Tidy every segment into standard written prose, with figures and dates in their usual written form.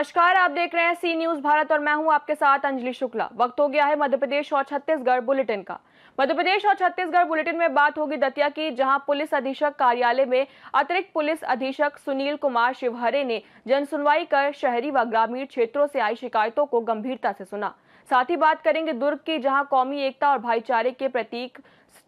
नमस्कार, आप देख रहे हैं सी न्यूज भारत और मैं हूं आपके साथ अंजलि शुक्ला। वक्त हो गया है मध्य प्रदेश और छत्तीसगढ़ बुलेटिन का। मध्य प्रदेश और छत्तीसगढ़ बुलेटिन में बात होगी दतिया की, जहां पुलिस अधीक्षक कार्यालय में अतिरिक्त पुलिस अधीक्षक सुनील कुमार शिवहरे ने जनसुनवाई कर शहरी व ग्रामीण क्षेत्रों से आई शिकायतों को गंभीरता से सुना। साथ ही बात करेंगे दुर्ग की, जहाँ कौमी एकता और भाईचारे के प्रतीक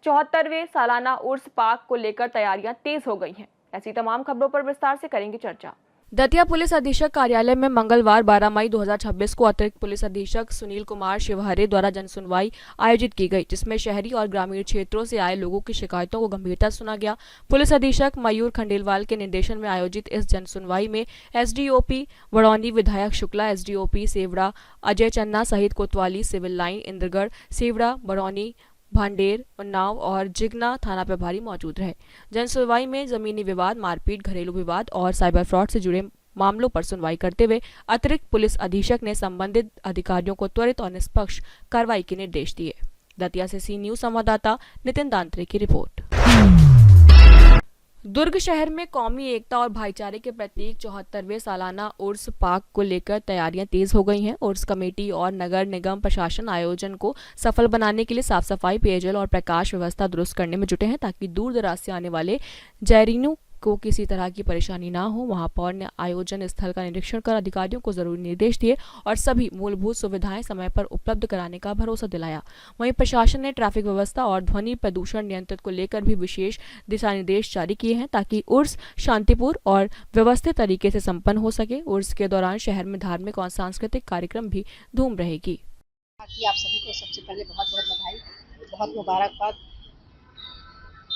74वें सालाना उर्स पाक को लेकर तैयारियां तेज हो गई हैं। ऐसी तमाम खबरों पर विस्तार से करेंगे चर्चा। दतिया पुलिस अधीक्षक कार्यालय में मंगलवार 12 मई 2026 को अतिरिक्त पुलिस अधीक्षक सुनील कुमार शिवहरे द्वारा जनसुनवाई आयोजित की गई, जिसमें शहरी और ग्रामीण क्षेत्रों से आए लोगों की शिकायतों को गंभीरता से सुना गया। पुलिस अधीक्षक मयूर खंडेलवाल के निर्देशन में आयोजित इस जनसुनवाई में एसडीओपी बड़ौनी विधायक शुक्ला, एसडीओपी सेवड़ा अजय चन्ना सहित कोतवाली, सिविल लाइन इंद्रगढ़, सेवड़ा, बड़ौनी, भांडेर, उन्नाव और जिगना थाना प्रभारी मौजूद रहे। जनसुनवाई में जमीनी विवाद, मारपीट, घरेलू विवाद और साइबर फ्रॉड से जुड़े मामलों पर सुनवाई करते हुए अतिरिक्त पुलिस अधीक्षक ने संबंधित अधिकारियों को त्वरित और निष्पक्ष कार्रवाई के निर्देश दिए। दतिया से सी न्यूज संवाददाता नितिन दांत्रे की रिपोर्ट। दुर्ग शहर में कौमी एकता और भाईचारे के प्रतीक 74वें सालाना उर्स पाक को लेकर तैयारियां तेज हो गई हैं। उर्स कमेटी और नगर निगम प्रशासन आयोजन को सफल बनाने के लिए साफ सफाई, पेयजल और प्रकाश व्यवस्था दुरुस्त करने में जुटे हैं, ताकि दूर दराज से आने वाले जायरीनों को किसी तरह की परेशानी ना हो। महापौर ने आयोजन स्थल का निरीक्षण कर अधिकारियों को जरूरी निर्देश दिए और सभी मूलभूत सुविधाएं समय पर उपलब्ध कराने का भरोसा दिलाया। वहीं प्रशासन ने ट्रैफिक व्यवस्था और ध्वनि प्रदूषण नियंत्रण को लेकर भी विशेष दिशा निर्देश जारी किए हैं, ताकि उर्स शांतिपूर्ण और व्यवस्थित तरीके से संपन्न हो सके। उर्स के दौरान शहर में धार्मिक और सांस्कृतिक कार्यक्रम भी धूम रहेगी। आप सभी को सबसे पहले बहुत बहुत बधाई, बहुत मुबारकबाद।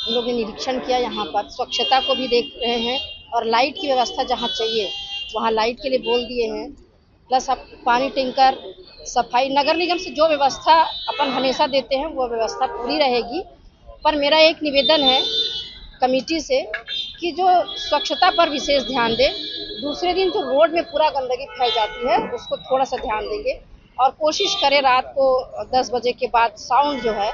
हम लोग ने निरीक्षण किया, यहाँ पर स्वच्छता को भी देख रहे हैं और लाइट की व्यवस्था जहाँ चाहिए वहाँ लाइट के लिए बोल दिए हैं। प्लस अब पानी टैंकर, सफाई, नगर निगम से जो व्यवस्था अपन हमेशा देते हैं वो व्यवस्था पूरी रहेगी। पर मेरा एक निवेदन है कमेटी से कि जो स्वच्छता पर विशेष ध्यान दे। दूसरे दिन जो रोड में पूरा गंदगी फैल जाती है उसको थोड़ा सा ध्यान देंगे और कोशिश करें रात को 10 बजे के बाद साउंड जो है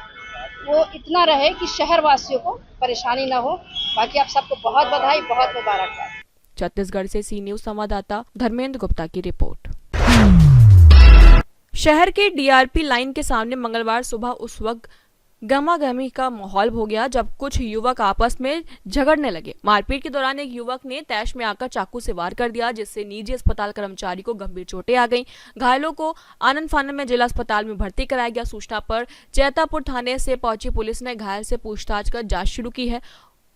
वो इतना रहे कि शहर वासियों को परेशानी ना हो। बाकी आप सबको बहुत बधाई, बहुत मुबारकबाद। छत्तीसगढ़ से सी न्यूज संवाददाता धर्मेंद्र गुप्ता की रिपोर्ट। शहर के डीआरपी लाइन के सामने मंगलवार सुबह उस वक्त गहमागहमी का माहौल हो गया जब कुछ युवक आपस में झगड़ने लगे। मारपीट के दौरान एक युवक ने तैश में आकर चाकू से वार कर दिया, जिससे निजी अस्पताल कर्मचारी को गंभीर चोटें आ गईं। घायलों को आनंद फानन में जिला अस्पताल में भर्ती कराया गया। सूचना पर जैतापुर थाने से पहुंची पुलिस ने घायल से पूछताछ कर जांच शुरू की है।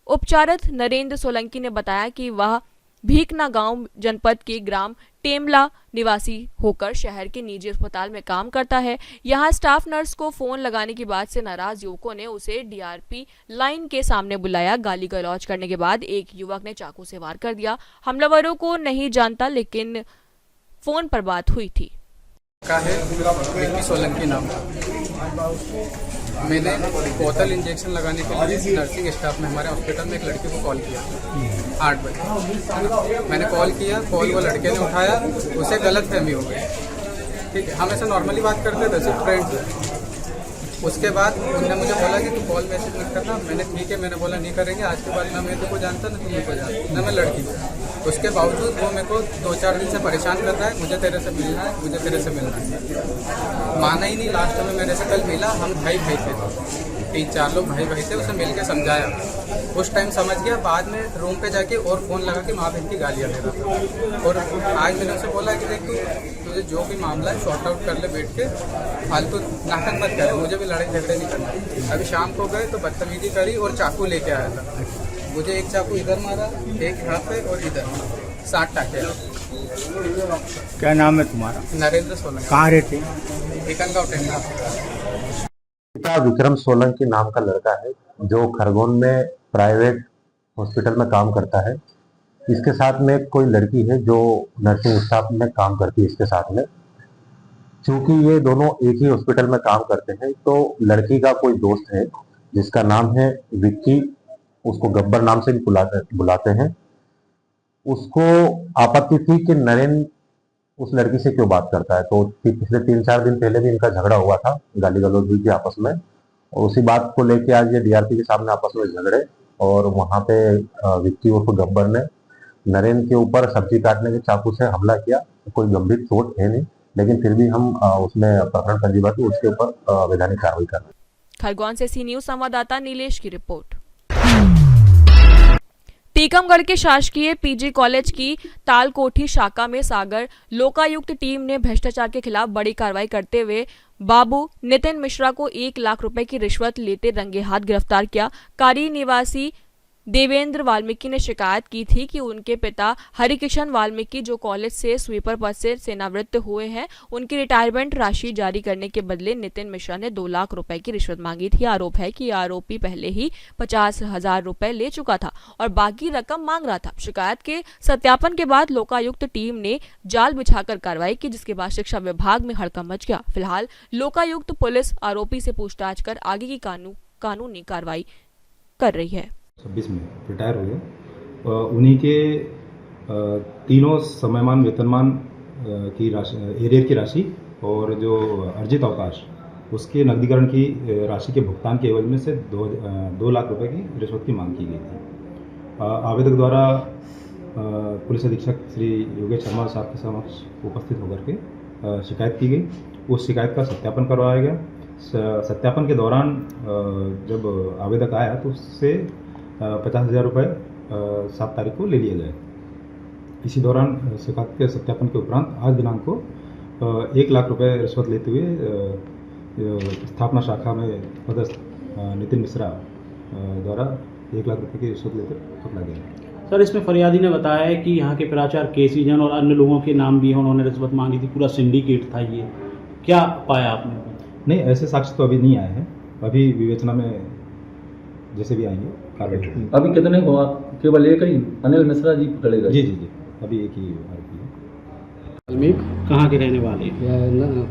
उपचारित नरेंद्र सोलंकी ने बताया कि वह भीकना गांव जनपद के ग्राम टेमला निवासी होकर शहर के निजी अस्पताल में काम करता है। यहां स्टाफ नर्स को फोन लगाने की बात से नाराज युवकों ने उसे डीआरपी लाइन के सामने बुलाया। गाली गलौज करने के बाद एक युवक ने चाकू से वार कर दिया। हमलावरों को नहीं जानता, लेकिन फोन पर बात हुई थी। का है विक्की सोलंकी नाम का। मैंने बोतल इंजेक्शन लगाने के लिए नर्सिंग स्टाफ में हमारे हॉस्पिटल में एक लड़की को कॉल किया 8 बजे। मैंने कॉल किया, कॉल वो लड़के ने उठाया, उसे गलतफहमी हो गई। ठीक है, हम ऐसे नॉर्मली बात करते थे, सिर्फ फ्रेंड्स हैं। उसके बाद उन्होंने मुझे बोला कि तू कॉल मैसेज मत करना। मैंने ठीक है, मैंने बोला नहीं करेंगे। आज के बाद ना मैं तुमको जानता ना तुम मेरे को जानता, ना मैं लड़की को। उसके बावजूद वो मेरे को 2-4 दिन से परेशान कर रहा है, मुझे तेरे से मिलना है, मुझे तेरे से मिलना है। माना ही नहीं। लास्ट में मेरे से कल मिला, हम भाई थे, 3-4 लोग भाई थे। उसे मिल के समझाया, उस टाइम समझ गया। बाद में रूम पे जाके और फ़ोन लगा के माँ बहन की गालियाँ दे रहा था। और आज मैंने उसे बोला कि देख तुझे जो भी मामला है शॉर्ट आउट कर ले बैठ के, फालतू नाटक मत करे, मुझे भी लड़ाई झगड़े नहीं करना। अभी शाम को गए तो बदतमीजी करी और चाकू लेके आया था। मुझे एक चाकू इधर मारा, एक यहाँ पे और इधर 7 टाके। क्या नाम है तुम्हारा? नरेंद्र सोलंकी। कहाँ रहते हैं? एकनगांव टेंगला। विक्रम सोलंकी नाम का लड़का है जो खरगोन में प्राइवेट हॉस्पिटल में काम करता है। इसके साथ में कोई लड़की है जो नर्सिंग स्टाफ में काम करती है इसके साथ में। क्योंकि ये दोनों एक ही हॉस्पिटल में काम करते हैं, तो लड़की का कोई दोस्त है जिसका नाम है विक्की, उसको गब्बर नाम से भी बुलाते हैं। उसको आपत्ति थी कि नरेंद्र उस लड़की से क्यों बात करता है। तो पिछले 3-4 दिन पहले भी इनका झगड़ा हुआ था, गाली गलौज हुई थी आपस में, और उसी बात को लेके आज ये डीआरपी के सामने आपस में झगड़े। और वहां पे विक्की उर्फ गब्बर ने नरेंद्र के ऊपर सब्जी काटने के चाकू से हमला किया, कोई गंभीर चोट है नहीं, लेकिन फिर भी हम उसमें प्रकरण पंजीबद्ध की उसके ऊपर वैधानिक कार्रवाई कर रहे हैं। खरगोन से सी न्यूज संवाददाता नीलेश की रिपोर्ट। टीकमगढ़ के शासकीय पीजी कॉलेज की तालकोठी शाखा में सागर लोकायुक्त टीम ने भ्रष्टाचार के खिलाफ बड़ी कार्रवाई करते हुए बाबू नितिन मिश्रा को 1 लाख रुपए की रिश्वत लेते रंगे हाथ गिरफ्तार किया। कारी निवासी देवेंद्र वाल्मीकि ने शिकायत की थी कि उनके पिता हरिकिशन वाल्मीकि जो कॉलेज से स्वीपर पद से सेवानिवृत्त हुए हैं, उनकी रिटायरमेंट राशि जारी करने के बदले नितिन मिश्रा ने 2 लाख रुपए की रिश्वत मांगी थी। आरोप है कि आरोपी पहले ही 50,000 रुपए ले चुका था और बाकी रकम मांग रहा था। शिकायत के सत्यापन के बाद लोकायुक्त टीम ने जाल बिछाकर कार्रवाई की, जिसके बाद शिक्षा विभाग में हड़कंप मच गया। फिलहाल लोकायुक्त पुलिस आरोपी से पूछताछ कर आगे की कानूनी कार्रवाई कर रही है। 26 में रिटायर हुए, उन्हीं के तीनों समयमान वेतनमान की राशि, एरियर की राशि और जो अर्जित अवकाश उसके नकदीकरण की राशि के भुगतान के एवज में से 2 लाख रुपए की रिश्वत की मांग की गई थी। आवेदक द्वारा पुलिस अधीक्षक श्री योगेश शर्मा साहब के समक्ष उपस्थित होकर के शिकायत की गई। उस शिकायत का सत्यापन करवाया गया। सत्यापन के दौरान जब आवेदक आया तो उससे 50,000 रुपये 7 तारीख को ले लिए गए। इसी दौरान शिकायत के सत्यापन के उपरांत आज दिनांक को 1 लाख रुपये रिश्वत लेते हुए स्थापना शाखा में पदस्थ नितिन मिश्रा द्वारा 1 लाख रुपये की रिश्वत लेते पकड़ा गया। सर, इसमें फरियादी ने बताया है कि यहाँ के प्राचार्य केसी जैन और अन्य लोगों के नाम भी हैं, उन्होंने रिश्वत मांगी थी, पूरा सिंडिकेट था ये। क्या पाया आपने? नहीं, ऐसे साक्ष्य तो अभी नहीं आए हैं, अभी विवेचना में जैसे भी आएंगे कार्रवाई। अभी कितने को? केवल एक ही अनिल मिश्रा जी पकड़े गए? जी, अभी एक ही आरोपी है। वाल्मीकि कहाँ के रहने वाले?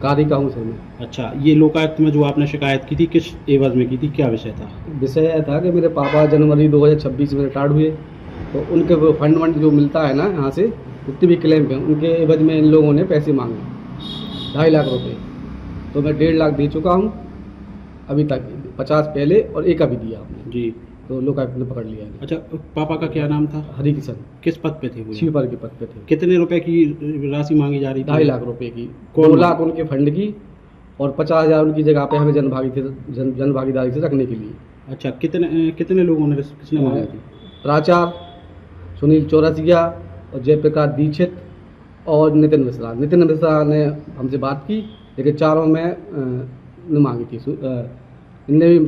कारी का हूँ सर मैं। अच्छा, ये लोकायुक्त में जो आपने शिकायत की थी किस एवज में की थी, क्या विषय था? विषय यह था कि मेरे पापा जनवरी 2026 में रिटायर्ड हुए, तो उनके वो फंड जो मिलता है ना यहाँ से, जितने भी क्लेम पे, उनके एवज में इन लोगों ने पैसे मांगे 2.5 लाख रुपये। तो मैं 1.5 लाख दे चुका हूँ अभी तक, 50 पहले और 1 अभी दिया आपने जी। तो लोकायुक्त ने पकड़ लिया है। अच्छा, पापा का क्या नाम था? हरिकिशन। किस पद पे थे वो? स्वीपर के पद पे थे। कितने रुपए की राशि मांगी जा रही थी? 2.5 लाख रुपए की। 2 लाख उनके फंड की और 50,000 उनकी जगह पे हमें जन भागीदारी से रखने के लिए। अच्छा, कितने लोगों ने किसने मांगी थी? प्राचार्य सुनील चौरसिया और जयप्रकाश दीक्षित और नितिन मिश्रा। नितिन मिश्रा ने हमसे बात की, लेकिन चारों में मांगी थी। इनने भी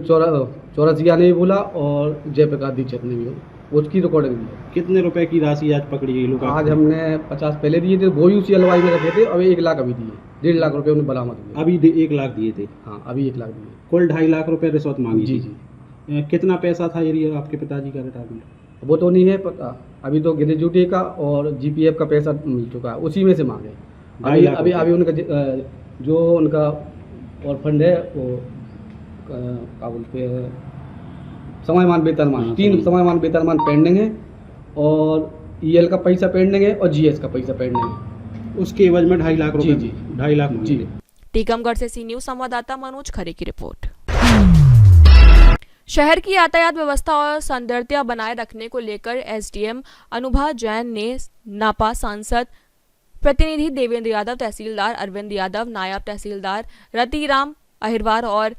चौरसिया ने भी बोला और जयप्रकाश दीक्षित ने भी, उसकी रिकॉर्डिंग दी। कितने रुपए की राशि आज पकड़ी गई लोग? आज हमने 50 पहले दिए थे, वो उसी अलवाई में रखे थे, अभी 1 लाख अभी दिए। 1.5 लाख रुपए उन्हें बरामद हुए। अभी 1 लाख दिए थे? हाँ, अभी 1 लाख दिए। कुल 2.5 लाख रुपए रिश्वत मांगी? जी। कितना पैसा था ये आपके पिताजी का रिटायरमेंट? वो तो नहीं है पता, अभी तो ग्रेजुएटी का और GPF का पैसा मिल चुका है, उसी में से मांगे। अभी उनका जो उनका और फंड है वो क्या बोलते हैं, समयमान वेतनमान, 3 समयमान वेतनमान पेंडिंग है और EL का पैसा पेंडिंग है और GS का पैसा पेंडिंग है। उसके एवज में 2.5 लाख रुपए? जी। 2.5 लाख जी। टीकमगढ़ से सी न्यूज संवाददाता मनोज खरे की रिपोर्ट। शहर की यातायात व्यवस्था और सौंदर्यता बनाए रखने को लेकर SDM अनुभा जैन ने नापा सांसद प्रतिनिधि देवेंद्र यादव, तहसीलदार अरविंद यादव, नायब तहसीलदार रतिराम अहिरवार और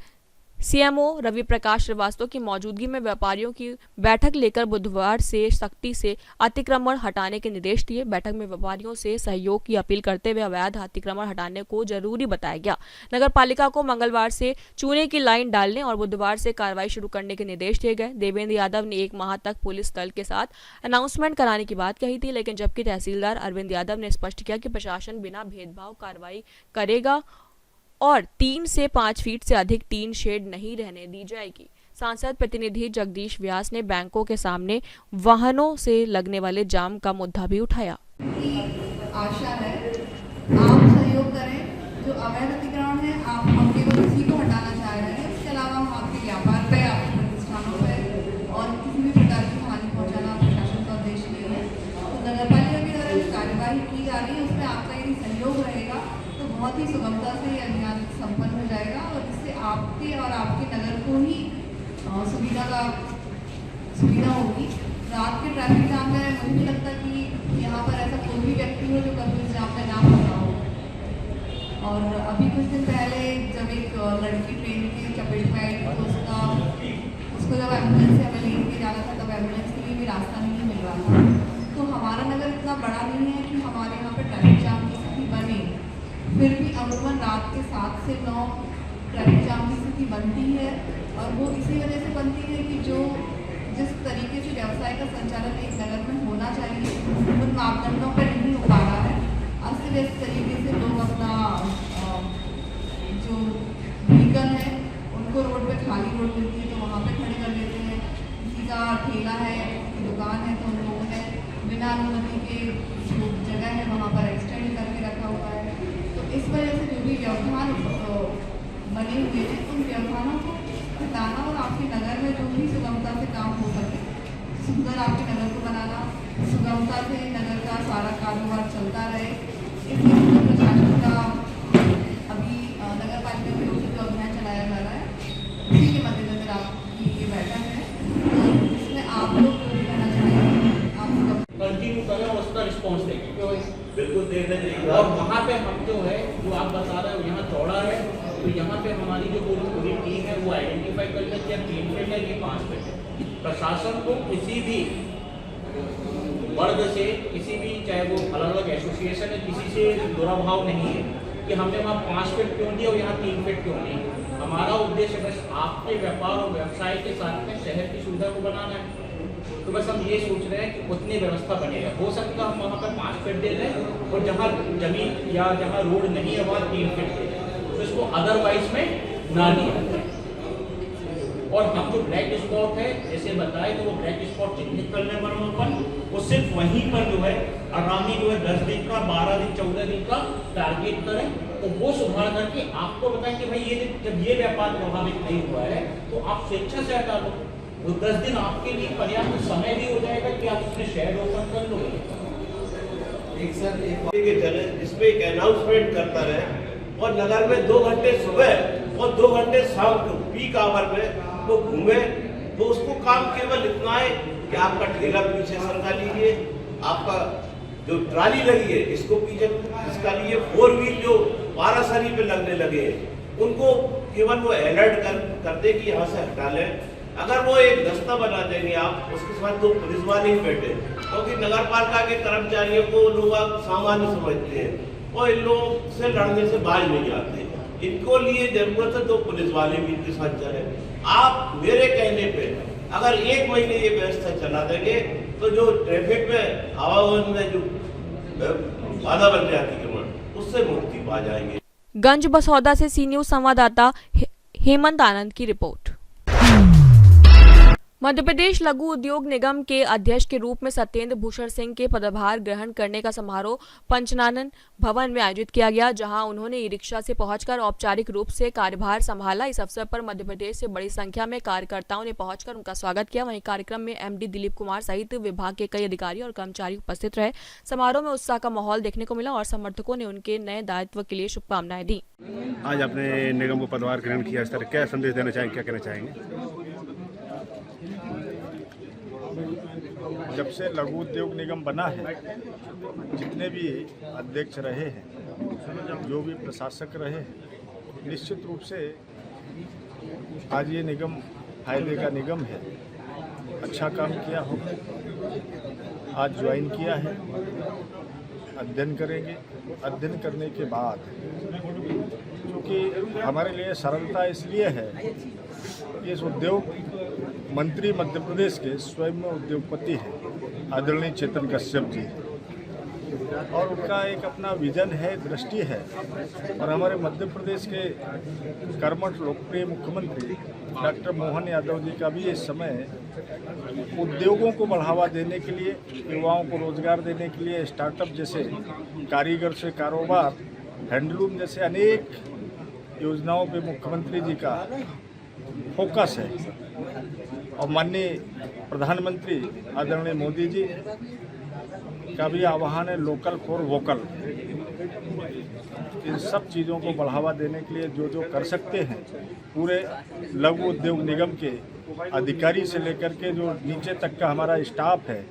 CMO रवि प्रकाश श्रीवास्तव की मौजूदगी में व्यापारियों की बैठक लेकर बुधवार से सख्ती से अतिक्रमण हटाने के निर्देश दिए। बैठक में व्यापारियों से सहयोग की अपील करते हुए अवैध अतिक्रमण हटाने को जरूरी बताया गया। नगर पालिका को मंगलवार से चूने की लाइन डालने और बुधवार से कार्रवाई शुरू करने के निर्देश दिए गए। देवेंद्र यादव ने 1 माह तक पुलिस दल के साथ अनाउंसमेंट कराने की बात कही थी, लेकिन जबकि तहसीलदार अरविंद यादव ने स्पष्ट किया कि प्रशासन बिना भेदभाव कार्रवाई करेगा और 3 से 5 फीट से अधिक टीन शेड नहीं रहने दी जाएगी। सांसद प्रतिनिधि जगदीश व्यास ने बैंकों के सामने वाहनों से लगने वाले जाम का मुद्दा भी उठाया। आशा है आप सहयोग करें, जो अवैध अतिक्रमण है आप हम केवल इसी को हटाना चाह रहे हैं, इसके अलावा हम आपके व्यापार पे, आपके प्रतिष्ठानों पे और किसी भी प्रकार की हानि पहुंचाना प्रशासन का उद्देश्य नहीं है। तो नगर पालिका की द्वारा जो कार्यवाही की जा रही है उसमें आपका यदि सहयोग रहेगा तो बहुत ही सुगमता से ये अभियान संपन्न हो जाएगा और इससे आपके और आपके नगर को ही सुविधा होगी। रात के ट्रैफिक जाम में मुझे नहीं लगता कि यहाँ पर ऐसा कोई भी व्यक्ति हो जो कभी इस जाम में ना फंसा और अभी कुछ दिन पहले जब एक लड़की ट्रेन की चपेट में आई तो उसको जब एम्बुलेंस से हमें लेके जाना था तब एम्बुलेंस के लिए भी रास्ता नहीं मिल रहा था। तो हमारा नगर इतना बड़ा नहीं है कि हमारे यहाँ पे ट्रैफिक जाम की स्थिति बने, फिर भी अमूमन रात के 7 से 9 ट्रैफिक जाम की स्थिति बनती है। और वो इसी वजह से बनती है कि जो जिस तरीके से व्यवसाय का संचालन एक नगर में होना चाहिए उन मापदंडों पर नहीं हो पा रहा है। अस्त व्यस्त तरीके से लोग अपना जो व्हीकल है उनको रोड पे खाली रोड मिलती है तो वहाँ पे खड़े कर देते हैं। किसी का ठेला है, दुकान है तो उन लोगों ने बिना अनुमति के जो जगह है वहाँ पर एक्सटेंड करके रखा हुआ है। तो इस वजह से जो भी व्यवधान बने हुए हैं उन व्यवधानों को हटाना और आपके नगर में जो भी सुगमता से काम हो सके, सुंदर आपके नगर को बनाना, सुगमता से नगर का सारा कारोबार चलता रहे, इसलिए प्रशासन का अभी नगर पालिका की ओर से जो अभियान चलाया जा रहा है उसी के मद्देनजर आपकी ये बैठक है। तो इसमें आप लोग जो भी करना चाहेंगे आप कंटिन्यू करें और उसका रिस्पॉन्स देंगे। बिल्कुल देखना चाहिए। और वहाँ पे हम जो है जो आप बता रहे हो यहाँ चौड़ा है तो यहाँ पे हमारी जो पूरी टीम है वो आइडेंटिफाई कर लेती है 3 फीट है ये 5 फीट है। प्रशासन को किसी भी वर्ग से किसी भी चाहे वो अलग अलग एसोसिएशन है किसी से दुराभाव नहीं है कि हमने वहाँ 5 फीट क्यों दिया और यहाँ 3 फीट क्यों नहीं। हमारा उद्देश्य बस आपके व्यापार और व्यवसाय के साथ में शहर की सुविधा को बनाना है। तो बस हम ये सोच रहे हैं कि उतनी व्यवस्था बनेगा। हो सकता हम वहाँ पर 5 फीट दे दें और जहाँ जमीन या जहाँ रोड नहीं है वहाँ 3 फीट दे दें, तो इसको अदरवाइज में ना दिया जाए। और हम जो ब्लैक स्पॉट है जैसे बताए तो वो ब्लैक स्पॉट चिन्हित करने पर वो सिर्फ वहीं पर जो है आगामी जो है 10 दिन का 12 दिन 14 दिन का टारगेट करें तो वो सुधार करके आपको बताएं कि भाई ये जब ये व्यापार प्रभावित नहीं हुआ है तो आप स्वेच्छा से हटा लो। वो 10 दिन आपके लिए पर्याप्त समय भी हो जाएगा कि आप उसमें शेयर ओपन कर लो। इसमें एक अनाउंसमेंट करता रहे और नगर में 2 घंटे सुबह और 2 घंटे शाम को पीक आवर में वो घूमे तो उसको काम केवल इतना है कि आपका ठेला पीछे सरका लीजिए, आपका जो ट्राली लगी है इसको पीछे इसका लिए 4 व्हील जो पारासरी पे लगने लगे उनको केवल वो अलर्ट कर दे कि यहाँ से हटा लें। अगर वो एक दस्ता बना देंगे आप उसके साथ 2 पुलिस वाले ही बैठे क्योंकि नगर पालिका के कर्मचारियों को लोग सामान्य समझते हैं और इन लोगों से लड़ने से बाज नहीं आते। इनको लिए जरूरत है 2 पुलिस वाले भी इनके साथ चले। आप मेरे कहने पे अगर 1 महीने ये व्यवस्था चला देंगे तो जो ट्रैफिक में आवागमन में जो बाधा बन जाती है उससे मुक्ति पा जाएंगे। गंज बसौदा से सी न्यूज संवाददाता हेमंत आनंद की रिपोर्ट। मध्य प्रदेश लघु उद्योग निगम के अध्यक्ष के रूप में सत्येंद्र भूषण सिंह के पदभार ग्रहण करने का समारोह पंचनानन भवन में आयोजित किया गया, जहां उन्होंने ई रिक्शा से पहुंचकर औपचारिक रूप से कार्यभार संभाला। इस अवसर पर मध्य प्रदेश से बड़ी संख्या में कार्यकर्ताओं ने पहुंचकर उनका स्वागत किया। वहीं कार्यक्रम में एमडी दिलीप कुमार सहित विभाग के कई अधिकारी और कर्मचारी उपस्थित रहे। समारोह में उत्साह का माहौल देखने को मिला और समर्थकों ने उनके नए दायित्व के लिए शुभकामनाएं दी। आज आपने निगम को पदभार ग्रहण किया, इस तरह क्या संदेश देना चाहेंगे, क्या कहना चाहेंगे? जब से लघु उद्योग निगम बना है, जितने भी अध्यक्ष रहे हैं, जो भी प्रशासक रहे हैं, निश्चित रूप से आज ये निगम फायदे का निगम है। अच्छा काम किया हो, आज ज्वाइन किया है, अध्ययन करेंगे। अध्ययन करने के बाद क्योंकि हमारे लिए सरलता इसलिए है कि इस उद्योग मंत्री मध्य प्रदेश के स्वयं में उद्योगपति हैं आदरणीय चेतन कश्यप जी, और उनका एक अपना विजन है, दृष्टि है। और हमारे मध्य प्रदेश के कर्मठ लोकप्रिय मुख्यमंत्री डॉक्टर मोहन यादव जी का भी इस समय उद्योगों को बढ़ावा देने के लिए, युवाओं को रोजगार देने के लिए स्टार्टअप जैसे, कारीगर से कारोबार, हैंडलूम जैसे अनेक योजनाओं पे मुख्यमंत्री जी का फोकस है। और माननीय प्रधानमंत्री आदरणीय मोदी जी का भी आह्वान है लोकल फॉर वोकल। इन सब चीज़ों को बढ़ावा देने के लिए जो जो कर सकते हैं, पूरे लघु उद्योग निगम के अधिकारी से लेकर के जो नीचे तक का हमारा स्टाफ है,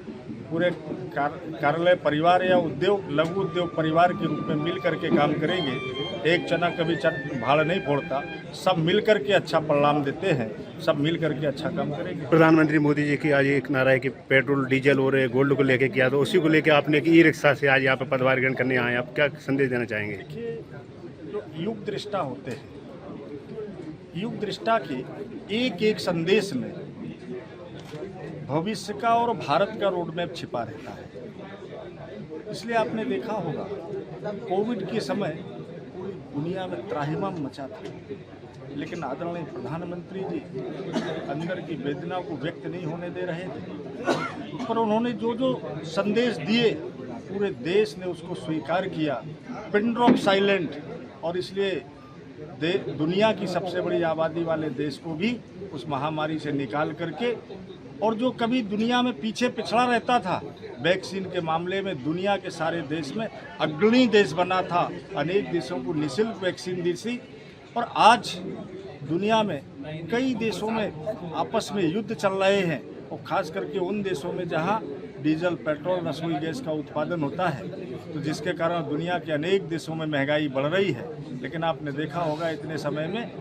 पूरे कार्यालय परिवार या उद्योग लघु उद्योग परिवार के रूप में मिल करके काम करेंगे। एक चना कभी भाड़ नहीं फोड़ता, सब मिल करके अच्छा परिणाम देते हैं, सब मिल करके अच्छा काम करेंगे। प्रधानमंत्री मोदी जी की आज एक नारा है कि पेट्रोल डीजल और गोल्ड को लेके किया, तो उसी को लेके आपने एक ई रिक्शा से आज यहाँ पर पदभार ग्रहण करने आए, आप क्या संदेश देना चाहेंगे? देखिए, जो युग दृष्टा होते हैं, युग दृष्टा के एक एक संदेश में भविष्य का और भारत का रोड मैप छिपा रहता है। इसलिए आपने देखा होगा कोविड के समय पूरी दुनिया में त्राहिमाम मचा था, लेकिन आदरणीय प्रधानमंत्री जी अंदर की वेदना को व्यक्त नहीं होने दे रहे थे, पर उन्होंने जो जो संदेश दिए पूरे देश ने उसको स्वीकार किया, पिन ड्रॉप साइलेंट, और इसलिए दुनिया की सबसे बड़ी आबादी वाले देश को भी उस महामारी से निकाल करके, और जो कभी दुनिया में पीछे पिछड़ा रहता था वैक्सीन के मामले में, दुनिया के सारे देश में अग्रणी देश बना था, अनेक देशों को निःशुल्क वैक्सीन दी थी। और आज दुनिया में कई देशों में आपस में युद्ध चल रहे हैं, और ख़ास करके उन देशों में जहां डीजल पेट्रोल रसोई गैस का उत्पादन होता है, तो जिसके कारण दुनिया के अनेक देशों में महंगाई बढ़ रही है। लेकिन आपने देखा होगा इतने समय में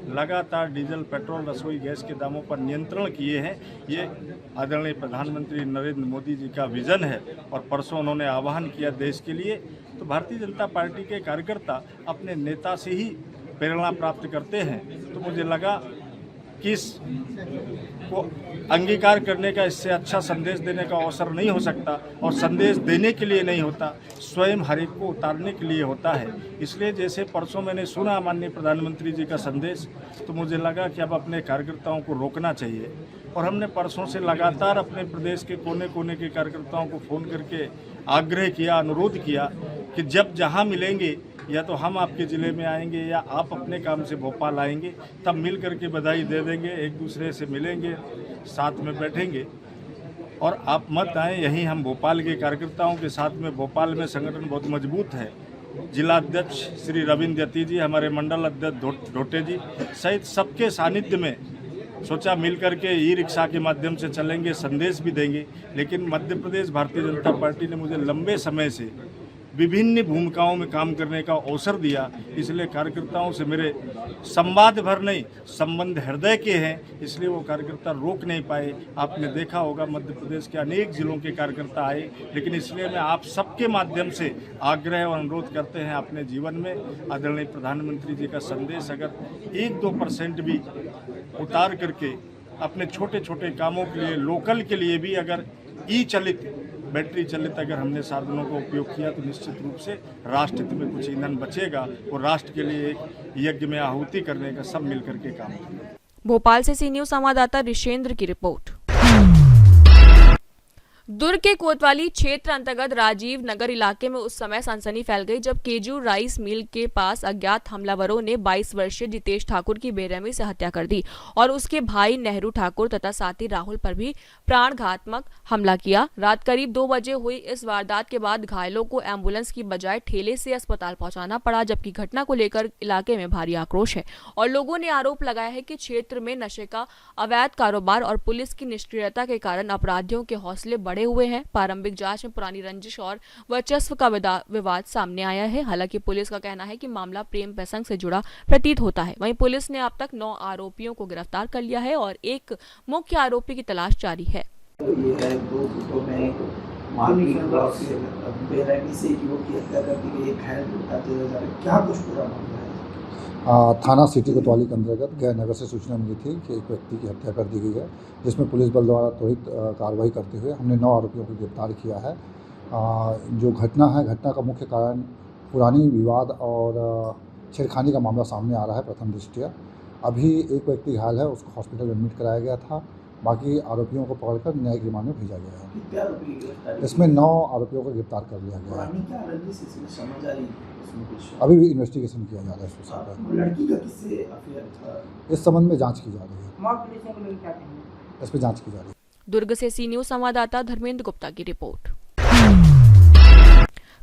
लगातार डीजल पेट्रोल रसोई गैस के दामों पर नियंत्रण किए हैं। ये आदरणीय प्रधानमंत्री नरेंद्र मोदी जी का विज़न है, और परसों उन्होंने आह्वान किया देश के लिए। तो भारतीय जनता पार्टी के कार्यकर्ता अपने नेता से ही प्रेरणा प्राप्त करते हैं, तो मुझे लगा कि इसको अंगीकार करने का इससे अच्छा संदेश देने का अवसर नहीं हो सकता, और संदेश देने के लिए नहीं होता, स्वयं हर एक को उतारने के लिए होता है। इसलिए जैसे परसों मैंने सुना माननीय प्रधानमंत्री जी का संदेश, तो मुझे लगा कि अब अपने कार्यकर्ताओं को रोकना चाहिए, और हमने परसों से लगातार अपने प्रदेश के कोने कोने के कार्यकर्ताओं को फ़ोन करके आग्रह किया, अनुरोध किया कि जब जहाँ मिलेंगे, या तो हम आपके ज़िले में आएंगे या आप अपने काम से भोपाल आएंगे, तब मिल करके बधाई दे देंगे, एक दूसरे से मिलेंगे, साथ में बैठेंगे। और आप मत आएँ, यहीं हम भोपाल के कार्यकर्ताओं के साथ में, भोपाल में संगठन बहुत मजबूत है। जिला अध्यक्ष श्री रविंद्र यती जी, हमारे मंडल अध्यक्ष ढोटे जी सहित सबके सानिध्य में सोचा मिल करके ई रिक्शा के माध्यम से चलेंगे, संदेश भी देंगे। लेकिन मध्य प्रदेश भारतीय जनता पार्टी ने मुझे लंबे समय से विभिन्न भूमिकाओं में काम करने का अवसर दिया, इसलिए कार्यकर्ताओं से मेरे संवाद भर नहीं, संबंध हृदय के हैं, इसलिए वो कार्यकर्ता रोक नहीं पाए। आपने देखा होगा मध्य प्रदेश के अनेक जिलों के कार्यकर्ता आए, लेकिन इसलिए मैं आप सबके माध्यम से आग्रह और अनुरोध करते हैं, अपने जीवन में आदरणीय प्रधानमंत्री जी का संदेश अगर 1-2% भी उतार करके अपने छोटे छोटे कामों के लिए, लोकल के लिए भी अगर ई चलित, बैटरी चलित अगर हमने साधनों का उपयोग किया, तो निश्चित रूप से राष्ट्र हित में कुछ ईंधन बचेगा, और राष्ट्र के लिए एक यज्ञ में आहुति करने का सब मिलकर के काम करेंगे। भोपाल से सी न्यूज़ संवाददाता ऋषेंद्र की रिपोर्ट। दुर्ग के कोतवाली क्षेत्र अंतर्गत राजीव नगर इलाके में उस समय सनसनी फैल गई जब केजू राइस मिल के पास अज्ञात हमलावरों ने 22 वर्षीय जितेश ठाकुर की बेरहमी से हत्या कर दी और उसके भाई नेहरू ठाकुर तथा साथी राहुल पर भी प्राणघातक हमला किया। रात करीब 2 बजे हुई इस वारदात के बाद घायलों को एम्बुलेंस की बजाय ठेले से अस्पताल पहुंचाना पड़ा, जबकि घटना को लेकर इलाके में भारी आक्रोश है और लोगों ने आरोप लगाया है कि क्षेत्र में नशे का अवैध कारोबार और पुलिस की निष्क्रियता के कारण अपराधियों के हौसले बढ़े हुए हैं। प्रारंभिक जांच में पुरानी रंजिश और वर्चस्व का विवाद सामने आया है। हालांकि पुलिस का कहना है कि मामला प्रेम प्रसंग से जुड़ा प्रतीत होता है। वहीं पुलिस ने अब तक 9 आरोपियों को गिरफ्तार कर लिया है और एक मुख्य आरोपी की तलाश जारी है। ये है 2 गुटों में मारपीट और बेरहमी से युवक की हत्या कर दी गई, एक घायल बताते हुए क्या कुछ पूरा मामला है? थाना सिटी कोतवाली के अंतर्गत गया नगर से सूचना मिली थी कि एक व्यक्ति की हत्या कर दी गई है, जिसमें पुलिस बल द्वारा त्वरित कार्रवाई करते हुए हमने 9 आरोपियों को गिरफ्तार किया है। जो घटना है, घटना का मुख्य कारण पुरानी विवाद और छेड़खानी का मामला सामने आ रहा है। प्रथम दृष्टया अभी एक व्यक्ति घायल है, उसको हॉस्पिटल एडमिट कराया गया था, बाकी आरोपियों को पकड़कर न्यायिक रिमांड में भेजा गया है। इसमें 9 आरोपियों को गिरफ्तार कर लिया गया है। अभी भी इन्वेस्टिगेशन किया जा रहा है। लड़की का किससे अफेयर था? इस संबंध में जांच की जा रही है। इस पर जांच की जा रही है। दुर्ग से सी न्यूज़ संवाददाता धर्मेंद्र गुप्ता की रिपोर्ट।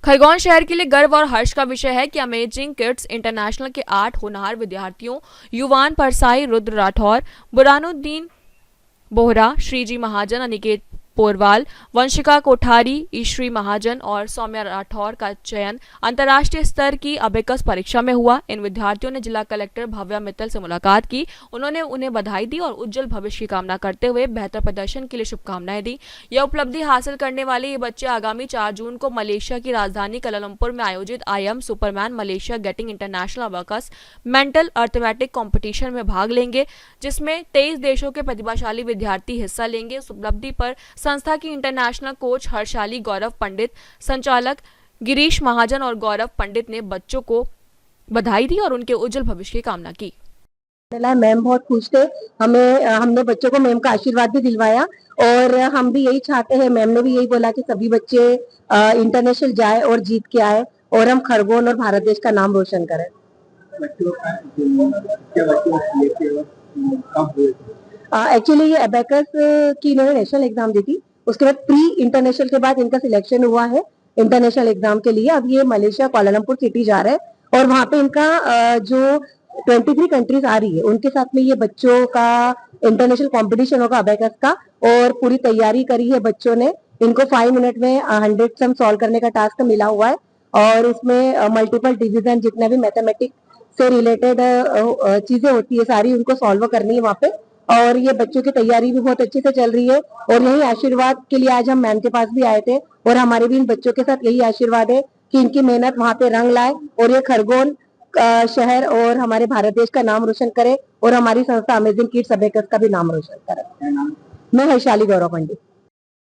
खरगोन शहर के लिए गर्व और हर्ष का विषय है कि अमेजिंग किड्स इंटरनेशनल के 8 होनहार विद्यार्थियों युवान परसाई, रुद्र राठौर, बुरानुद्दीन बोहरा, श्रीजी महाजन, अनिकेत पोरवाल, वंशिका कोठारी, ईश्वरी महाजन और सौम्या राठौर का चयन अंतर्राष्ट्रीय स्तर की अबेकस परीक्षा में हुआ। इन विद्यार्थियों ने जिला कलेक्टर भव्या मित्तल से मुलाकात की। उन्होंने उन्हें बधाई दी और उज्जवल भविष्य की कामना करते हुए बेहतर प्रदर्शन के लिए शुभकामनाएं दी। यह उपलब्धि हासिल करने वाले ये बच्चे आगामी 4 जून को मलेशिया की राजधानी कुआलालंपुर में आयोजित आई सुपरमैन मलेशिया गेटिंग international abacus mental arithmetic competition में भाग लेंगे, जिसमें 23 देशों के प्रतिभाशाली विद्यार्थी हिस्सा लेंगे। इस उपलब्धि पर संस्था की इंटरनेशनल कोच हर्षाली गौरव पंडित, संचालक गिरीश महाजन और गौरव पंडित ने बच्चों को बधाई दी और उनके उज्जवल भविष्य की कामना की। मैम बहुत खुश थे, हमने बच्चों को मैम का आशीर्वाद भी दिलवाया और हम भी यही चाहते हैं। मैम ने भी यही बोला कि सभी बच्चे इंटरनेशनल जाए और जीत के आए और हम खरगोन और भारत देश का नाम रोशन करें। एक्चुअली ये अबेकस की इन्होंने नेशनल एग्जाम दी थी, उसके बाद प्री इंटरनेशनल के बाद इनका सिलेक्शन हुआ है इंटरनेशनल एग्जाम के लिए। अब ये मलेशिया कुआलालंपुर सिटी जा रहे हैं और वहाँ पे इनका जो 23 कंट्रीज आ रही है उनके साथ में ये बच्चों का इंटरनेशनल कंपटीशन होगा अबेकस का, और पूरी तैयारी करी है बच्चों ने। इनको 5 मिनट में 100 सम सॉल्व करने का टास्क मिला हुआ है और इसमें मल्टीपल डिवीजन जितना भी मैथमेटिक्स से रिलेटेड चीजें होती है सारी उनको सॉल्व करनी है वहाँ पे। और ये बच्चों की तैयारी भी बहुत अच्छे से चल रही है और यही आशीर्वाद के लिए आज हम मैम के पास भी आए थे और हमारे भी इन बच्चों के साथ यही आशीर्वाद है कि इनकी मेहनत वहाँ पे रंग लाए और ये खरगोन शहर और हमारे भारत देश का नाम रोशन करे और हमारी संस्था अमेजिंग किड्स अबेकस का भी नाम रोशन करे। मैं हर्षाली गौरव पंडित।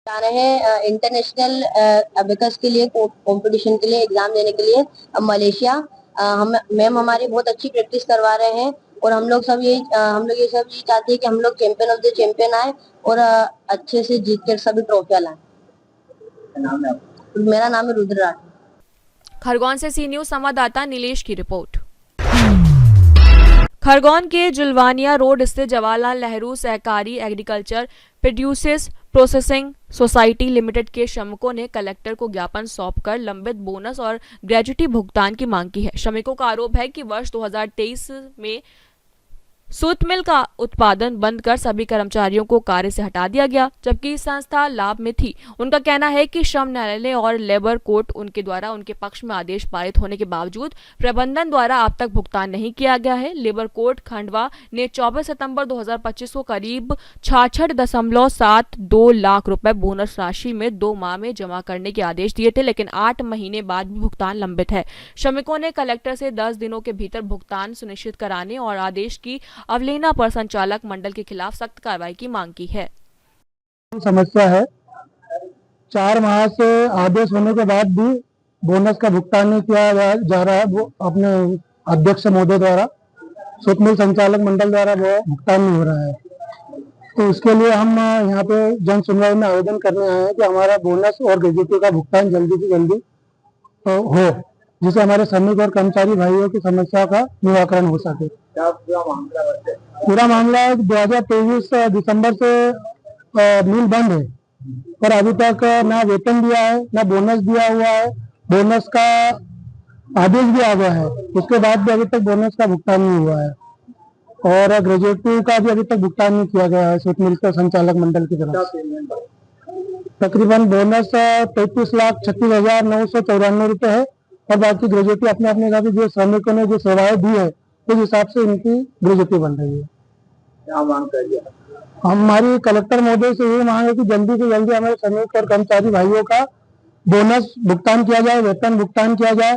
जा रहे हैं इंटरनेशनल अबेकस के लिए कंपटीशन के लिए एग्जाम देने के लिए मलेशिया। मैम हमारी बहुत अच्छी प्रैक्टिस करवा रहे हैं और हम लोग ये सब चाहते हैं कि हम लोग चैंपियन ऑफ द चैंपियन आए और अच्छे से जीत कर सभी ट्रॉफियां लाएं। मेरा नाम है रुद्र राठ। खरगोन से सी न्यूज संवाददाता नीलेश की रिपोर्ट। खरगोन के जुलवानिया रोड स्थित जवाहरलाल नेहरू सहकारी agriculture producers processing society limited के श्रमिकों ने कलेक्टर को ज्ञापन सौंपकर लंबित बोनस और ग्रेच्युटी भुगतान की मांग की है। श्रमिकों का आरोप है कि वर्ष 2023 में सूत मिल का उत्पादन बंद कर सभी कर्मचारियों को कार्य से हटा दिया गया, जबकि संस्था लाभ में थी। उनका कहना है कि श्रम न्यायालय और लेबर कोर्ट उनके द्वारा उनके पक्ष में आदेश पारित होने के बावजूद प्रबंधन द्वारा अब तक भुगतान नहीं किया गया है। लेबर कोर्ट खंडवा ने 24 सितंबर 2025 को करीब 66.72 लाख रुपए बोनस राशि में 2 माह में जमा करने के आदेश दिए थे, लेकिन 8 महीने बाद भी भुगतान लंबित है। श्रमिकों ने कलेक्टर से 10 दिनों के भीतर भुगतान सुनिश्चित कराने और आदेश की अवहेलना पर संचालक मंडल के खिलाफ सख्त कार्रवाई की मांग की है। समस्या है, 4 माह से आदेश होने के बाद भी बोनस का भुगतान नहीं किया जा रहा है। वो अपने अध्यक्ष महोदय द्वारा, सूत मिल संचालक मंडल द्वारा वो भुगतान नहीं हो रहा है। तो इसके लिए हम यहाँ पे जन सुनवाई में आवेदन करने आए हैं कि हमारा बोनस और ग्रेच्युटी का भुगतान जल्दी से जल्दी हो, जिससे हमारे श्रमिक और कर्मचारी भाइयों की समस्या का निराकरण हो सके। पूरा मामला 2023 दिसंबर से मिल बंद है, पर अभी तक ना वेतन दिया है ना बोनस दिया हुआ है। बोनस का आदेश भी आ गया है, उसके बाद भी अभी तक बोनस का भुगतान नहीं हुआ है और ग्रेच्युटी का भी अभी तक भुगतान नहीं किया गया है सूत मिल के संचालक मंडल की तरफ से। तकरीबन बोनस 33,36,994 रुपए है और बाकी ग्रेच्युटी अपने अपने हिसाब से जो श्रमिकों ने जो सेवाएं दी है उस हिसाब से इनकी ग्रेच्युटी बन रही है। क्या मांग करिए? हमारी कलेक्टर महोदय से ये मांग है कि जल्दी से जल्दी हमारे श्रमिक और कर्मचारी भाइयों का बोनस भुगतान किया जाए, वेतन भुगतान किया जाए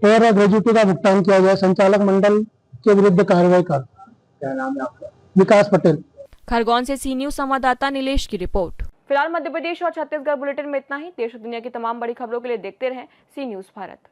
और ग्रेच्युटी का भुगतान किया जाए। संचालक मंडल के विरुद्ध कार्रवाई कर। क्या नाम है आपका? विकास पटेल। खरगोन से सी न्यूज संवाददाता नीलेश की रिपोर्ट। फिलहाल मध्य प्रदेश और छत्तीसगढ़ बुलेटिन में इतना ही। देश और दुनिया की तमाम बड़ी खबरों के लिए देखते रहें सी न्यूज भारत।